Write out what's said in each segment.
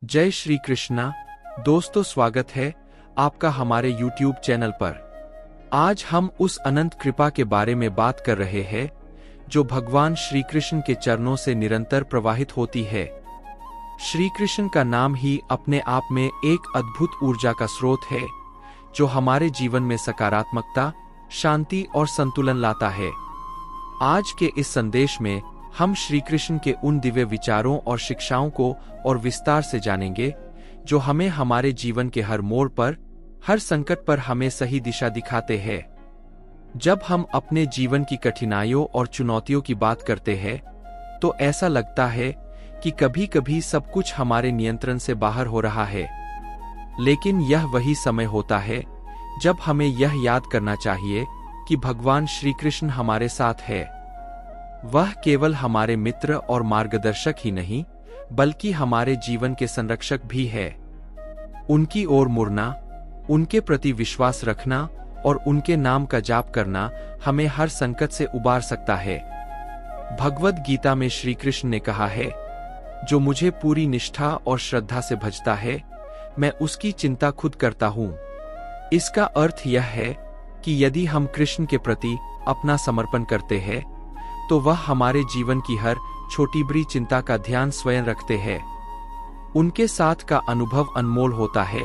जय श्री कृष्णा दोस्तों, स्वागत है आपका हमारे YouTube चैनल पर। आज हम उस अनंत कृपा के बारे में बात कर रहे हैं जो भगवान श्री कृष्ण के चरणों से निरंतर प्रवाहित होती है। श्री कृष्ण का नाम ही अपने आप में एक अद्भुत ऊर्जा का स्रोत है जो हमारे जीवन में सकारात्मकता, शांति और संतुलन लाता है। आज के इस संदेश में हम श्री कृष्ण के उन दिव्य विचारों और शिक्षाओं को और विस्तार से जानेंगे जो हमें हमारे जीवन के हर मोड़ पर, हर संकट पर हमें सही दिशा दिखाते हैं। जब हम अपने जीवन की कठिनाइयों और चुनौतियों की बात करते हैं तो ऐसा लगता है कि कभी-कभी सब कुछ हमारे नियंत्रण से बाहर हो रहा है, लेकिन यह वही समय होता है जब हमें यह याद करना चाहिए कि भगवान श्री कृष्ण हमारे साथ है। वह केवल हमारे मित्र और मार्गदर्शक ही नहीं, बल्कि हमारे जीवन के संरक्षक भी है। उनकी ओर मुड़ना, उनके प्रति विश्वास रखना और उनके नाम का जाप करना हमें हर संकट से उबार सकता है। भगवद गीता में श्री कृष्ण ने कहा है, जो मुझे पूरी निष्ठा और श्रद्धा से भजता है, मैं उसकी चिंता खुद करता हूँ। इसका अर्थ यह है कि यदि हम कृष्ण के प्रति अपना समर्पण करते हैं तो वह हमारे जीवन की हर छोटी बड़ी चिंता का ध्यान स्वयं रखते हैं। उनके साथ का अनुभव अनमोल होता है,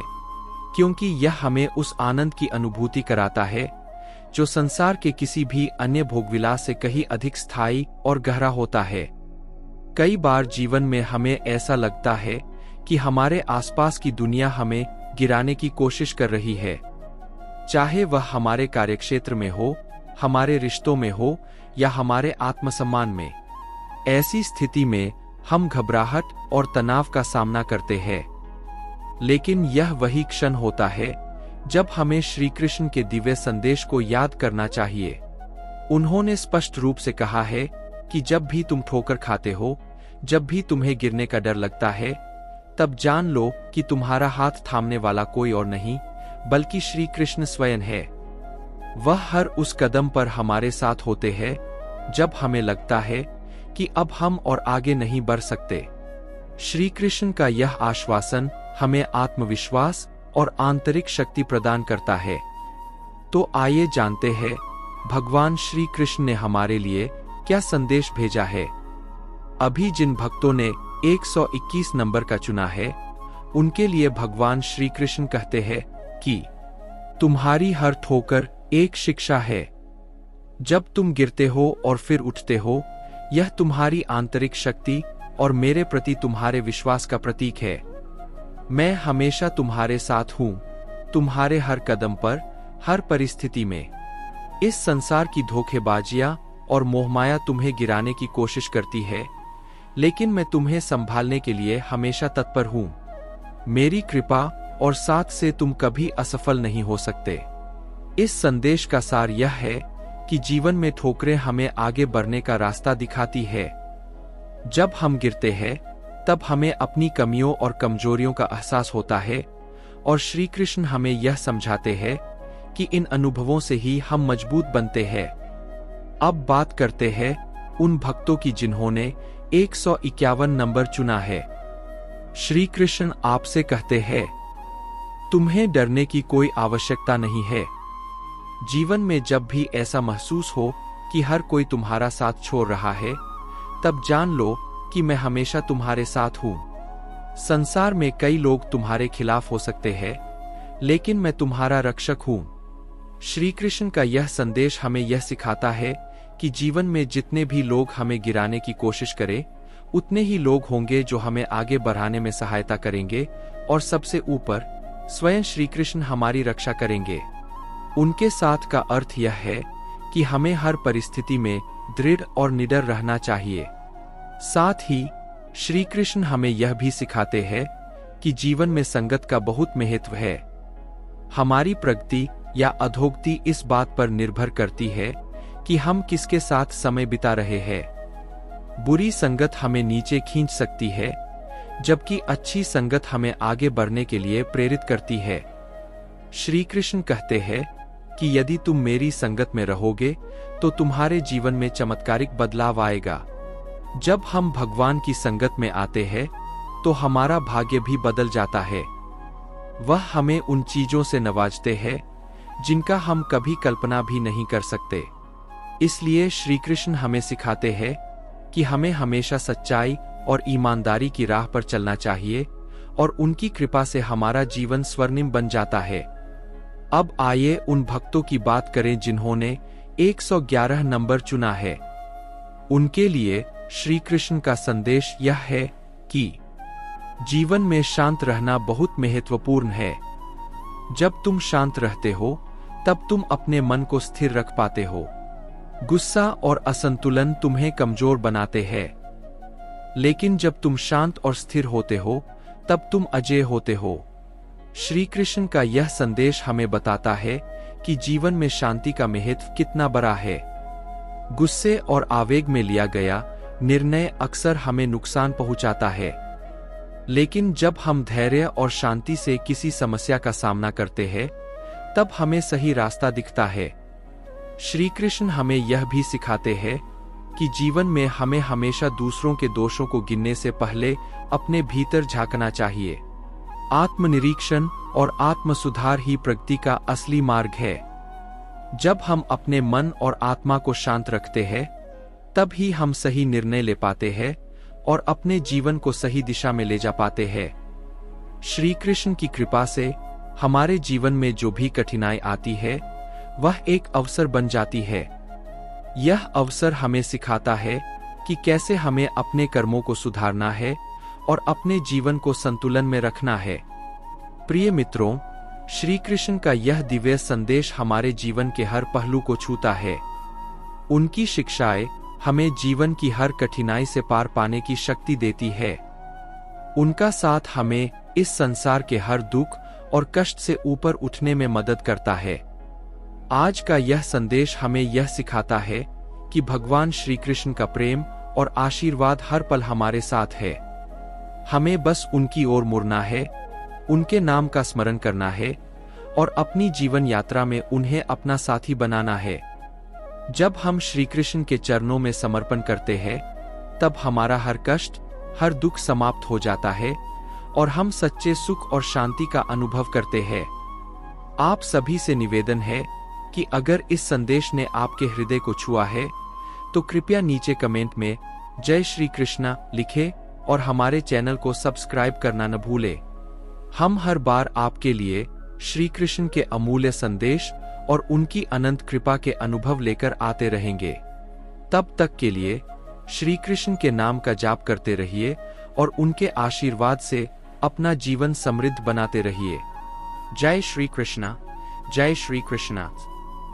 क्योंकि यह हमें उस आनंद की अनुभूति कराता है जो संसार के किसी भी अन्य भोगविलास से कहीं अधिक स्थायी और गहरा होता है। कई बार जीवन में हमें ऐसा लगता है कि हमारे आसपास की दुनिया हमें गिराने की कोशिश कर रही है, चाहे वह हमारे कार्यक्षेत्र में हो, हमारे रिश्तों में हो या हमारे आत्मसम्मान में। ऐसी स्थिति में हम घबराहट और तनाव का सामना करते हैं, लेकिन यह वही क्षण होता है जब हमें श्री कृष्ण के दिव्य संदेश को याद करना चाहिए। उन्होंने स्पष्ट रूप से कहा है कि जब भी तुम ठोकर खाते हो, जब भी तुम्हें गिरने का डर लगता है, तब जान लो कि तुम्हारा हाथ थामने वाला कोई और नहीं बल्कि श्री कृष्ण स्वयं है। वह हर उस कदम पर हमारे साथ होते हैं जब हमें लगता है कि अब हम और आगे नहीं बढ़ सकते। श्री कृष्ण का यह आश्वासन हमें आत्मविश्वास और आंतरिक शक्ति प्रदान करता है। तो आइए जानते हैं भगवान श्री कृष्ण ने हमारे लिए क्या संदेश भेजा है। अभी जिन भक्तों ने 121 नंबर का चुना है, उनके लिए भगवान श्री कृष्ण कहते हैं कि तुम्हारी हर ठोकर एक शिक्षा है। जब तुम गिरते हो और फिर उठते हो, यह तुम्हारी आंतरिक शक्ति और मेरे प्रति तुम्हारे विश्वास का प्रतीक है। मैं हमेशा तुम्हारे साथ हूँ, तुम्हारे हर कदम पर, हर परिस्थिति में। इस संसार की धोखेबाजियां और मोहमाया तुम्हें गिराने की कोशिश करती है, लेकिन मैं तुम्हें संभालने के लिए हमेशा तत्पर हूँ। मेरी कृपा और साथ से तुम कभी असफल नहीं हो सकते। इस संदेश का सार यह है कि जीवन में ठोकरें हमें आगे बढ़ने का रास्ता दिखाती है। जब हम गिरते हैं तब हमें अपनी कमियों और कमजोरियों का एहसास होता है, और श्री कृष्ण हमें यह समझाते हैं कि इन अनुभवों से ही हम मजबूत बनते हैं। अब बात करते हैं उन भक्तों की जिन्होंने 151 नंबर चुना है। श्री कृष्ण आपसे कहते हैं, तुम्हें डरने की कोई आवश्यकता नहीं है। जीवन में जब भी ऐसा महसूस हो कि हर कोई तुम्हारा साथ छोड़ रहा है, तब जान लो कि मैं हमेशा तुम्हारे साथ हूँ। संसार में कई लोग तुम्हारे खिलाफ हो सकते हैं, लेकिन मैं तुम्हारा रक्षक हूँ। श्री कृष्ण का यह संदेश हमें यह सिखाता है कि जीवन में जितने भी लोग हमें गिराने की कोशिश करें, उतने ही लोग होंगे जो हमें आगे बढ़ाने में सहायता करेंगे, और सबसे ऊपर स्वयं श्री कृष्ण हमारी रक्षा करेंगे। उनके साथ का अर्थ यह है कि हमें हर परिस्थिति में दृढ़ और निडर रहना चाहिए। साथ ही श्री कृष्ण हमें यह भी सिखाते हैं कि जीवन में संगत का बहुत महत्व है। हमारी प्रगति या अधोगति इस बात पर निर्भर करती है कि हम किसके साथ समय बिता रहे हैं। बुरी संगत हमें नीचे खींच सकती है, जबकि अच्छी संगत हमें आगे बढ़ने के लिए प्रेरित करती है। श्री कृष्ण कहते हैं कि यदि तुम मेरी संगत में रहोगे तो तुम्हारे जीवन में चमत्कारिक बदलाव आएगा। जब हम भगवान की संगत में आते हैं तो हमारा भाग्य भी बदल जाता है। वह हमें उन चीजों से नवाजते हैं जिनका हम कभी कल्पना भी नहीं कर सकते। इसलिए श्री कृष्ण हमें सिखाते हैं कि हमें हमेशा सच्चाई और ईमानदारी की राह पर चलना चाहिए और उनकी कृपा से हमारा जीवन स्वर्णिम बन जाता है। अब आइए उन भक्तों की बात करें जिन्होंने 111 नंबर चुना है। उनके लिए श्री कृष्ण का संदेश यह है कि जीवन में शांत रहना बहुत महत्वपूर्ण है। जब तुम शांत रहते हो तब तुम अपने मन को स्थिर रख पाते हो। गुस्सा और असंतुलन तुम्हें कमजोर बनाते हैं, लेकिन जब तुम शांत और स्थिर होते हो तब तुम अजेय होते हो। श्री कृष्ण का यह संदेश हमें बताता है कि जीवन में शांति का महत्व कितना बड़ा है। गुस्से और आवेग में लिया गया निर्णय अक्सर हमें नुकसान पहुंचाता है, लेकिन जब हम धैर्य और शांति से किसी समस्या का सामना करते हैं तब हमें सही रास्ता दिखता है। श्री कृष्ण हमें यह भी सिखाते हैं कि जीवन में हमें हमेशा दूसरों के दोषों को गिनने से पहले अपने भीतर झांकना चाहिए। आत्मनिरीक्षण और आत्म सुधार ही प्रगति का असली मार्ग है। जब हम अपने मन और आत्मा को शांत रखते हैं तब ही हम सही निर्णय ले पाते हैं और अपने जीवन को सही दिशा में ले जा पाते हैं। श्री कृष्ण की कृपा से हमारे जीवन में जो भी कठिनाई आती है वह एक अवसर बन जाती है। यह अवसर हमें सिखाता है कि कैसे हमें अपने कर्मों को सुधारना है और अपने जीवन को संतुलन में रखना है। प्रिय मित्रों, श्री कृष्ण का यह दिव्य संदेश हमारे जीवन के हर पहलू को छूता है। उनकी शिक्षाएं हमें जीवन की हर कठिनाई से पार पाने की शक्ति देती है। उनका साथ हमें इस संसार के हर दुख और कष्ट से ऊपर उठने में मदद करता है। आज का यह संदेश हमें यह सिखाता है कि भगवान श्री कृष्ण का प्रेम और आशीर्वाद हर पल हमारे साथ है। हमें बस उनकी ओर मुड़ना है, उनके नाम का स्मरण करना है और अपनी जीवन यात्रा में उन्हें अपना साथी बनाना है। जब हम श्री कृष्ण के चरणों में समर्पण करते हैं तब हमारा हर कष्ट, हर दुख समाप्त हो जाता है और हम सच्चे सुख और शांति का अनुभव करते हैं। आप सभी से निवेदन है कि अगर इस संदेश ने आपके हृदय को छुआ है तो कृपया नीचे कमेंट में जय श्री कृष्णा लिखें और हमारे चैनल को सब्सक्राइब करना न भूलें। हम हर बार आपके लिए श्री कृष्ण के अमूल्य संदेश और उनकी अनंत कृपा के अनुभव लेकर आते रहेंगे। तब तक के लिए श्री कृष्ण के नाम का जाप करते रहिए और उनके आशीर्वाद से अपना जीवन समृद्ध बनाते रहिए। जय श्री कृष्णा, जय श्री कृष्णा।